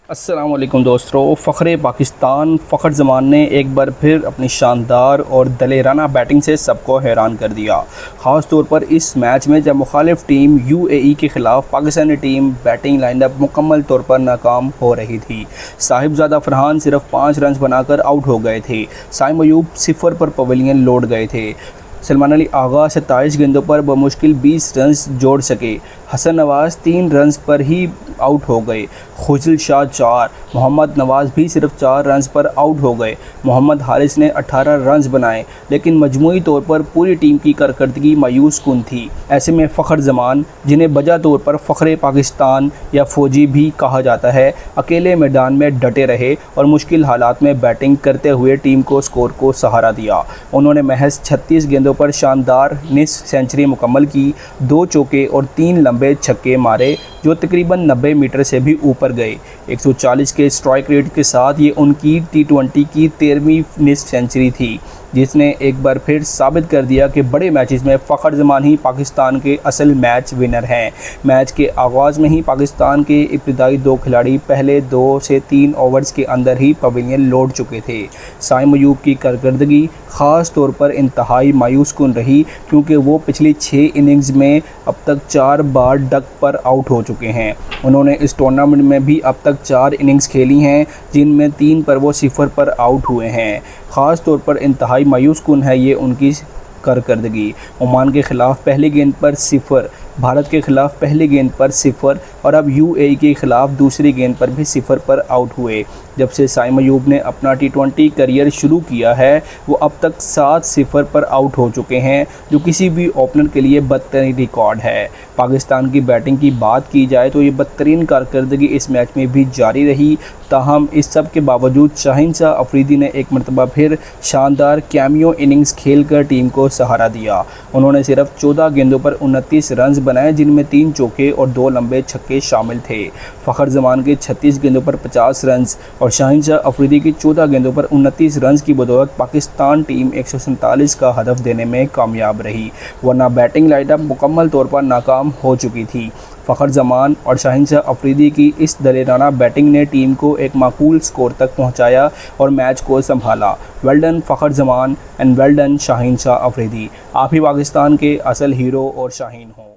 अस्सलाम वालेकुम दोस्तों। फ़ख्रे पाकिस्तान फ़खर जमान ने एक बार फिर अपनी शानदार और दलेराना बैटिंग से सबको हैरान कर दिया। ख़ास तौर पर इस मैच में जब मुखालिफ टीम यूएई के ख़िलाफ़ पाकिस्तानी टीम बैटिंग लाइनअप मुकम्मल तौर पर नाकाम हो रही थी। साहिबजादा फरहान सिर्फ 5 रन बनाकर आउट हो गए थे। साइम अयूब 0 पर पवेलियन लौट गए थे। सलमान अली आगा 27 गेंदों पर बमुश्किल 20 रन जोड़ सके। हसन नवाज़ 3 रन पर ही आउट हो गए। खुजल शाह 4, मोहम्मद नवाज़ भी सिर्फ 4 रन पर आउट हो गए। मोहम्मद हारिस ने 18 रन बनाए, लेकिन मजमूई तौर पर पूरी टीम की कारकर्दगी मायूस कुन थी। ऐसे में फ़खर जमान, जिन्हें बजा तौर पर फ़ख्रे पाकिस्तान या फ़ौजी भी कहा जाता है, अकेले मैदान में डटे रहे और मुश्किल हालात में बैटिंग करते हुए टीम को स्कोर को सहारा दिया। उन्होंने महज 36 गेंदों पर शानदार निस्फ सेंचुरी मुकम्मल की, 2 चौके और 3 लंबे छक्के मारे जो तकरीबन 90 मीटर से भी ऊपर गए। 140 के स्ट्राइक रेट के साथ ये उनकी T20 की 13वीं निस्फ सेंचुरी थी, जिसने एक बार फिर साबित कर दिया कि बड़े मैचेस में फ़खर जमान ही पाकिस्तान के असल मैच विनर हैं। मैच के आगाज़ में ही पाकिस्तान के इब्तिदाई 2 खिलाड़ी पहले 2 से 3 ओवर्स के अंदर ही पवेलियन लौट चुके थे। साइम अयूब की कारकर्दगी ख़ास तौर पर इंतहाई मायूस कुन रही, क्योंकि वो पिछली 6 इनिंग्स में अब तक 4 बार डक पर आउट हो चुके हैं। उन्होंने इस टूर्नामेंट में भी अब तक 4 इनिंग्स खेली हैं, जिनमें 3 पर वो 0 पर आउट हुए हैं। ख़ास तौर पर इंतहाई मायूस कुन है ये उनकी कारकर्दगी। ओमान के ख़िलाफ़ पहली गेंद पर 0, भारत के ख़िलाफ़ पहली गेंद पर 0 और अब यूएई के ख़िलाफ़ दूसरी गेंद पर भी 0 पर आउट हुए। जब से साइम अयूब ने अपना T20 करियर शुरू किया है, वो अब तक 7-0 पर आउट हो चुके हैं, जो किसी भी ओपनर के लिए बदतरीन रिकॉर्ड है। पाकिस्तान की बैटिंग की बात की जाए तो ये बदतरीन कारकर्दगी इस मैच में भी जारी रही। ताहम इस सब के बावजूद शाहीन शाह अफरीदी ने एक मरतबा फिर शानदार कैमियो इनिंग्स खेलकर टीम को सहारा दिया। उन्होंने सिर्फ 14 गेंदों पर 29 रन बनाए, जिनमें 3 चौके और 2 लंबे छक्के शामिल थे। फ़खर जमान के 36 गेंदों पर 50 रन और शाहीन शाह अफरीदी की 14 गेंदों पर 29 रन की बदौलत पाकिस्तान टीम 147 का हदफ देने में कामयाब रही, वरना बैटिंग लाइनअप मुकम्मल तौर पर नाकाम हो चुकी थी। फ़खर जमान और शाहीन शाह अफरीदी की इस दलेराना बैटिंग ने टीम को एक माकूल स्कोर तक पहुंचाया और मैच को संभाला। Well done Fakhar Zaman and well done Shaheen Shah Afridi. आप ही पाकिस्तान के असल हीरो और शाहीन हों।